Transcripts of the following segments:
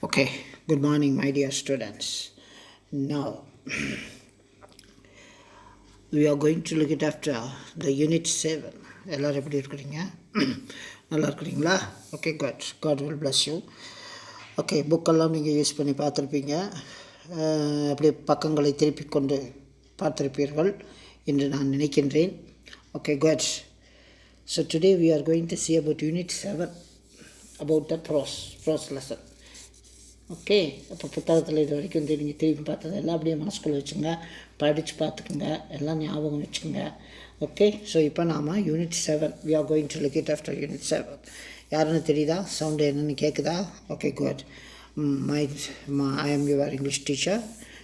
Okay, good morning, my dear students. Now, we are going to look at after the unit 7. எல்லாரும் எப்படி இருக்கிறீங்க? நல்லா இருக்கிறீங்களா? Okay God will bless you. Okay, புக்கெல்லாம் நீங்கள் use பண்ணி பார்த்துருப்பீங்க. அப்படியே பக்கங்களை திருப்பி கொண்டு பார்த்துருப்பீர்கள் என்று நான் நினைக்கின்றேன். Okay good. So today we are going to see about unit 7, about the prose lesson. Okay, அப்போ புத்தகத்தில் இது வரைக்கும் நீங்கள் திரும்பி பார்த்தது எல்லாம் அப்படியே மனசுக்குள்ளே வச்சுங்க, படித்து பார்த்துக்குங்க, எல்லாம் ஞாபகம் வச்சுக்கோங்க. ஓகே, ஸோ இப்போ நாம் unit 7 we are going to look at after unit 7. யாருன்னு தெரியுதா? சவுண்டு என்னென்னு கேட்குதா? Okay good. I am your English teacher,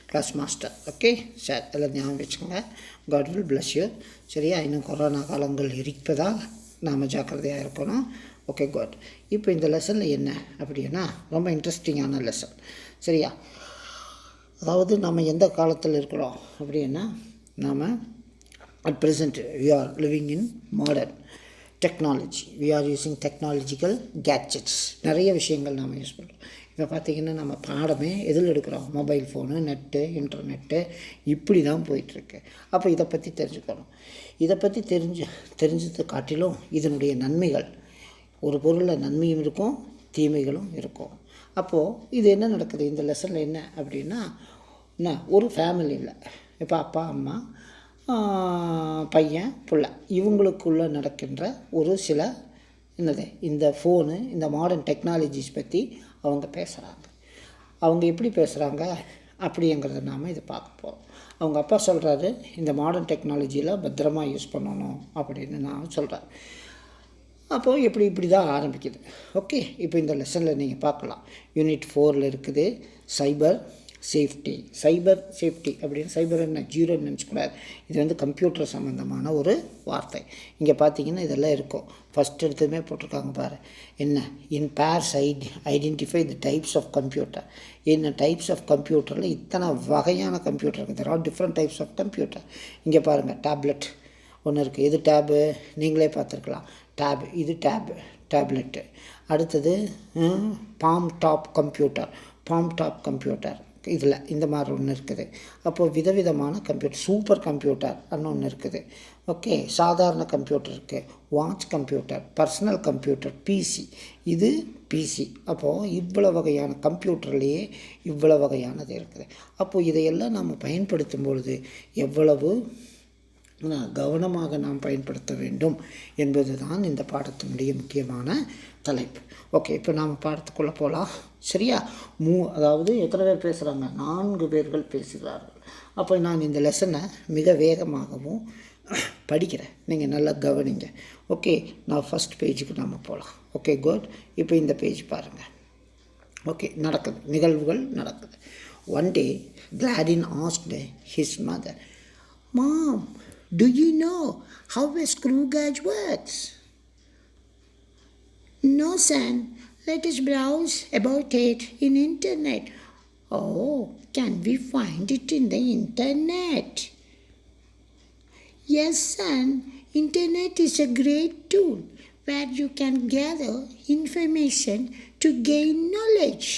class master. Okay sir, எல்லாம் ஞாபகம் வச்சுக்கோங்க. God will bless you. சரியா? இன்னும் கொரோனா காலங்கள் இருப்பதால் நாம் ஜாக்கிரதையாக இருக்கணும். Okay good. இப்போ இந்த லெசனில் என்ன அப்படின்னா ரொம்ப இன்ட்ரெஸ்டிங்கான லெசன். சரியா? அதாவது நம்ம எந்த காலத்தில் இருக்கிறோம் அப்படின்னா நாம் at present we are living in modern technology. We are using technological gadgets. நிறைய விஷயங்கள் நாம் யூஸ் பண்ணுறோம். இப்போ பார்த்திங்கன்னா நம்ம பாடமே எதில் எடுக்கிறோம்? மொபைல் ஃபோனு, நெட்டு, இன்டர்நெட்டு, இப்படி தான் போயிட்டுருக்கு. அப்போ இதை பற்றி தெரிஞ்சுக்கணும். இதை பற்றி தெரிஞ்சதை காட்டிலும் இதனுடைய நன்மைகள், ஒரு பொருளில் நன்மையும் இருக்கும், தீமைகளும் இருக்கும். அப்போது இது என்ன நடக்குது இந்த லெசனில் என்ன அப்படின்னா, ஒரு ஃபேமிலியில் இப்போ அப்பா அம்மா பையன் பிள்ளை இவங்களுக்குள்ளே நடக்கின்ற ஒரு சில இந்த ஃபோனு, இந்த மாடர்ன் டெக்னாலஜிஸ் பற்றி அவங்க பேசுகிறாங்க. அவங்க எப்படி பேசுகிறாங்க அப்படிங்கிறத நாம் இதை பார்க்க போகிறோம். அவங்க அப்பா சொல்கிறாரு, இந்த மாடர்ன் டெக்னாலஜியில் பத்திரமா யூஸ் பண்ணணும் அப்படின்னு நான் சொல்கிறேன். அப்போது இப்படி தான் ஆரம்பிக்குது. ஓகே, இப்போ இந்த லெசனில் நீங்கள் பார்க்கலாம். யூனிட் 4 இருக்குது சைபர் சேஃப்டி அப்படின்னு. சைபர் என்ன ஜீரோன்னு நினச்சிக்கூடாது. இது கம்ப்யூட்டர் சம்மந்தமான ஒரு வார்த்தை. இங்கே பார்த்தீங்கன்னா இதெல்லாம் இருக்கும். ஃபஸ்ட் எடுத்துமே போட்டிருக்காங்க பாரு. என்ன? In pairs identify the types of computer. என்ன டைப்ஸ் ஆஃப் கம்ப்யூட்டரில் இத்தனை வகையான கம்ப்யூட்டர் இருக்குது. There are different types of computer. இங்கே பாருங்கள், டேப்லெட் ஒன்று இருக்குது. எது டேபு? நீங்களே பார்த்துருக்கலாம். இது டேப்லெட்டு. அடுத்தது பாம் டாப் கம்ப்யூட்டர் இதில் இந்த மாதிரி ஒன்று இருக்குது. அப்போது விதவிதமான கம்ப்யூட்டர், சூப்பர் கம்ப்யூட்டர் ஒன்று இருக்குது. ஓகே, சாதாரண கம்ப்யூட்டர் இருக்குது, வாட்ச் கம்ப்யூட்டர், பர்சனல் கம்ப்யூட்டர், இது பிசி. அப்போது இவ்வளோ வகையான கம்ப்யூட்டர்லேயே இவ்வளோ வகையானது இருக்குது. அப்போது இதையெல்லாம் நாம் பயன்படுத்தும் பொழுது எவ்வளவு கவனமாக நாம் பயன்படுத்த வேண்டும் என்பது தான் இந்த பாடத்தினுடைய முக்கியமான தலைப்பு. ஓகே, இப்போ நாம் பாடத்துக்குள்ளே போகலாம். சரியா? அதாவது எத்தனை பேர் பேசுகிறாங்க? 4 பேர்கள் பேசுகிறார்கள். அப்போ நான் இந்த லெசனை மிக வேகமாகவும் படிக்கிறேன், நீங்கள் நல்லா கவனிங்க. ஓகே, நான் ஃபஸ்ட் பேஜுக்கு நாம் போகலாம். Okay good. இப்போ இந்த பேஜ் பாருங்கள். ஓகே, நிகழ்வுகள் நடக்குது. One day Claudine asked his mother, "Mom, do you know how a screw gauge works?" "No, son. Let us browse about it in internet." "Oh, can we find it in the internet?" "Yes, son. Internet is a great tool where you can gather information to gain knowledge."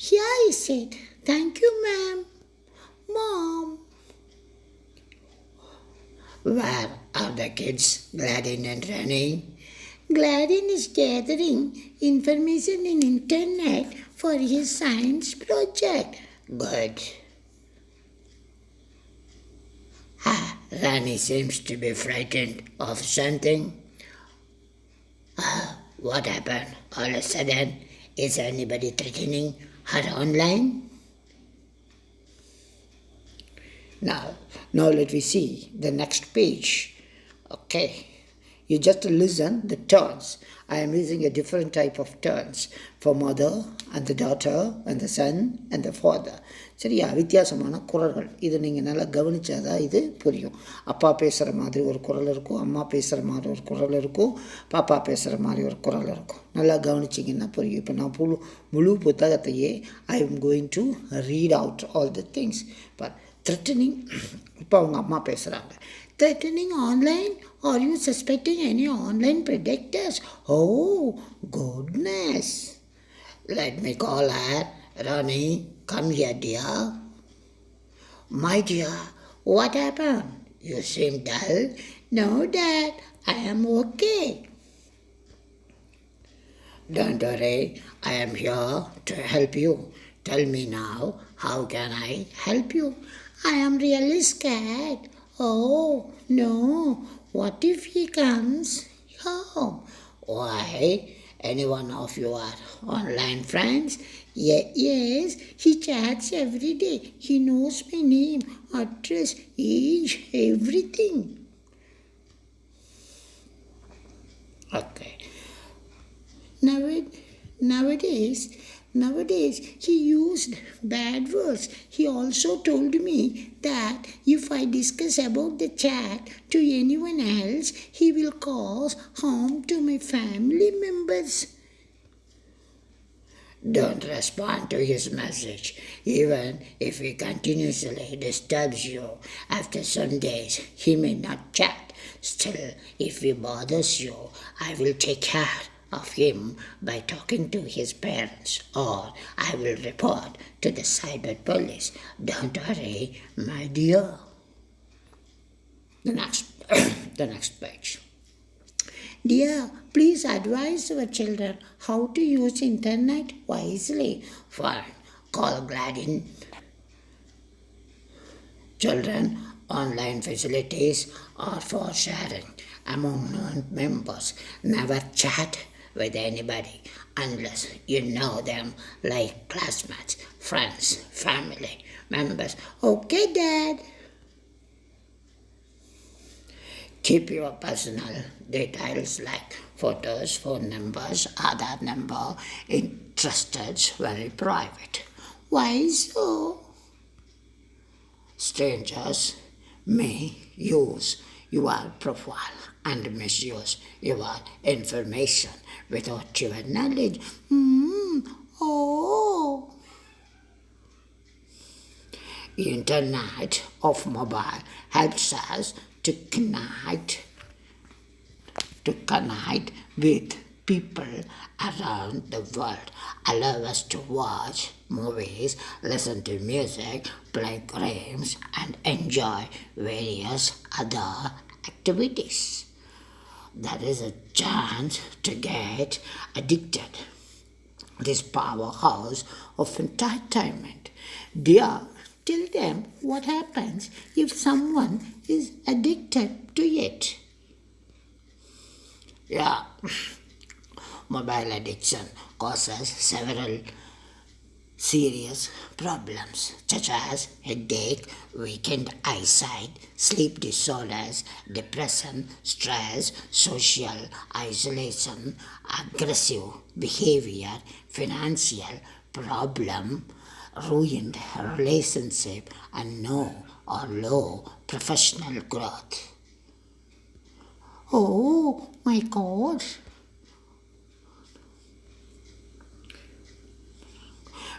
"Here is it. Thank you, ma'am." "Mom." Where are the kids, Gladyn and running? Gladyn is gathering information in internet for his science project. Good. Rani seems to be frightened of something. What happened all of a sudden? Is anybody threatening her online? Now let me see the next page. Okay, you just listen the turns. I am using a different type of turns for mother and the daughter and the son and the father. சரியா? வித்தியாசமான குரல்கள். இது நீங்கள் நல்லா கவனிச்சாதான் இது புரியும். அப்பா பேசுகிற மாதிரி ஒரு குரல் இருக்கும், அம்மா பேசுகிற மாதிரி ஒரு குரல் இருக்கும், பாப்பா பேசுகிற மாதிரி ஒரு குரல் இருக்கும். நல்லா கவனிச்சிங்கன்னா புரியும். இப்போ நான் முழு புத்தகத்தையே I am going to read out all the things. But threatening, இப்போ அவங்க அம்மா பேசுகிறாங்க. "Threatening online? Are you suspecting any online predators?" "Oh, goodness." Let me call her. Ronnie, come here, dear. My dear, what happened? You seem dull. No, Dad, I am okay. Don't worry, I am here to help you. Tell me now, how can I help you? I am really scared. Oh, no. What if he comes home? Why? Any one of you are online friends? Yes, he chats every day. He knows my name, address, age, everything. Okay. Nowadays, he used bad words. He also told me that if I discuss about the chat to anyone else, he will cause harm to my family members. Don't respond to his message, even if he continuously disturbs you. After some days, he may not chat. Still, if he bothers you, I will take care of him by talking to his parents, or I will report to the cyber police. Don't worry, my dear. The next page. Dear, please advise our children how to use internet wisely. Fine. Call Gladin. Children, online facilities are for sharing among non-members. Never chat with anybody unless you know them, like classmates, friends, family members. Okay, Dad. Keep your personal details like photos, phone numbers, Aadhaar number, interested, very private. Why so? Strangers may use your profile and misuse your information without your knowledge. Oh. Internet of mobile helps us to connect with people around the world, allow us to watch movies, listen to music, play games, and enjoy various other activities. There is a chance to get addicted. This powerhouse of entertainment. Dear, tell them what happens if someone is addicted to it. Yeah, mobile addiction causes several serious problems such as headache, weakened eyesight, sleep disorders, depression, stress, social isolation, aggressive behavior, financial problem, ruined relationship, and no or low professional growth. Oh my God.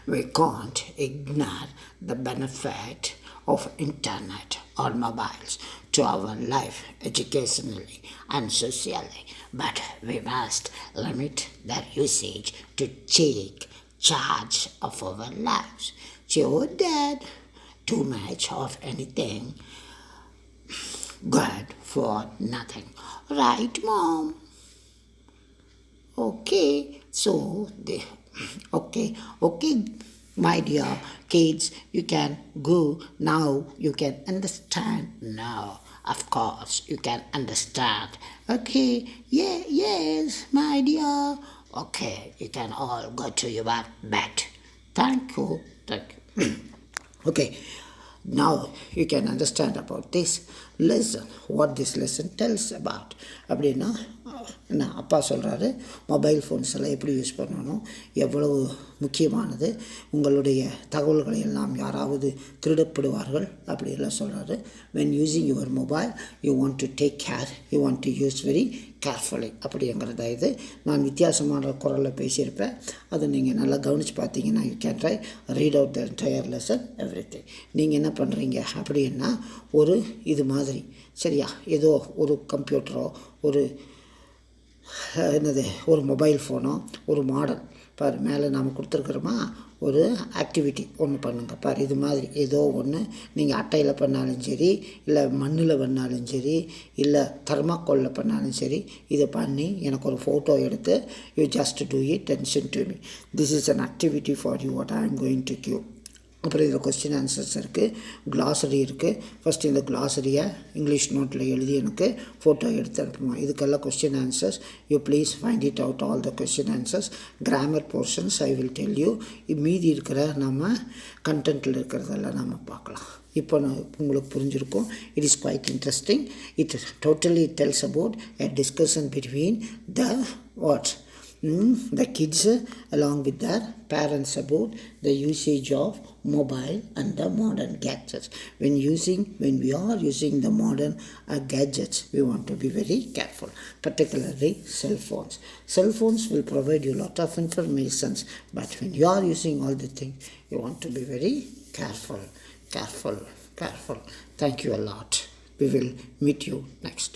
We can't ignore the benefit of internet or mobiles to our life educationally and socially, but we must limit their usage to take charge of our lives. Sure, Dad, too much of anything good for nothing. Right, Mom? Okay, so okay, my dear kids, you can go now. You can understand now. Of course, you can understand. Okay, yes, my dear. Okay, you can all go to your bed. Thank you. Okay, now you can understand about this lesson, what this lesson tells about. அப்படின்னா என்ன அப்பா சொல்கிறாரு, mobile phones எல்லாம் எப்படி use பண்ணணும், எவ்வளவு முக்கியமானது, உங்களுடைய தகவல்களை எல்லாம் யாராவது திருடப்படுவார்கள் அப்படியெல்லாம் சொல்கிறாரு. when using your mobile you want to take care, you want to use very carefully அப்படிங்கிறத இது நான் வித்தியாசமான குரலில் பேசியிருப்பேன். அதை நீங்கள் நல்லா கவனித்து பார்த்தீங்கன்னா you can try read out the entire lesson everything. நீங்கள் என்ன பண்ணுறீங்க அப்படின்னா ஒரு இது மாதிரி சரியா, ஏதோ ஒரு கம்ப்யூட்டரோ ஒரு மொபைல் ஃபோனோ ஒரு மாடல் பாரு மேலே நாம் கொடுத்துருக்குறோமா ஒரு ஆக்டிவிட்டி ஒன்று பண்ணுங்கள் பாரு. இது மாதிரி ஏதோ ஒன்று நீங்கள் அட்டையில் பண்ணாலும் சரி, இல்லை மண்ணில் பண்ணாலும் சரி, இல்லை தர்மாக்கோலில் பண்ணாலும் சரி, இதை பண்ணி எனக்கு ஒரு ஃபோட்டோ எடுத்து you just do it and send to me. This is an activity for you what I am going to give. அப்புறம் இதில் கொஸ்டின் ஆன்சர்ஸ் இருக்குது, கிளாஸரி இருக்குது. ஃபஸ்ட்டு இந்த கிளாஸரியை இங்கிலீஷ் நோட்டில் எழுதி எனக்கு ஃபோட்டோ எடுத்து அனுப்புவோம். இதுக்கெல்லாம் question answers you please find it out all the question answers. Grammar portions I will tell you. மீதி இருக்கிற நம்ம கண்டென்ட்டில் இருக்கிறதெல்லாம் நம்ம பார்க்கலாம். இப்போ உங்களுக்கு புரிஞ்சிருக்கும். It is quite interesting. It totally tells about a discussion between the what the kids along with their parents about the usage of mobile and the modern gadgets. When we are using the modern gadgets, we want to be very careful, particularly cell phones. Cell phones will provide you a lot of information, but when you are using all the things, you want to be very careful. Thank you a lot. We will meet you next.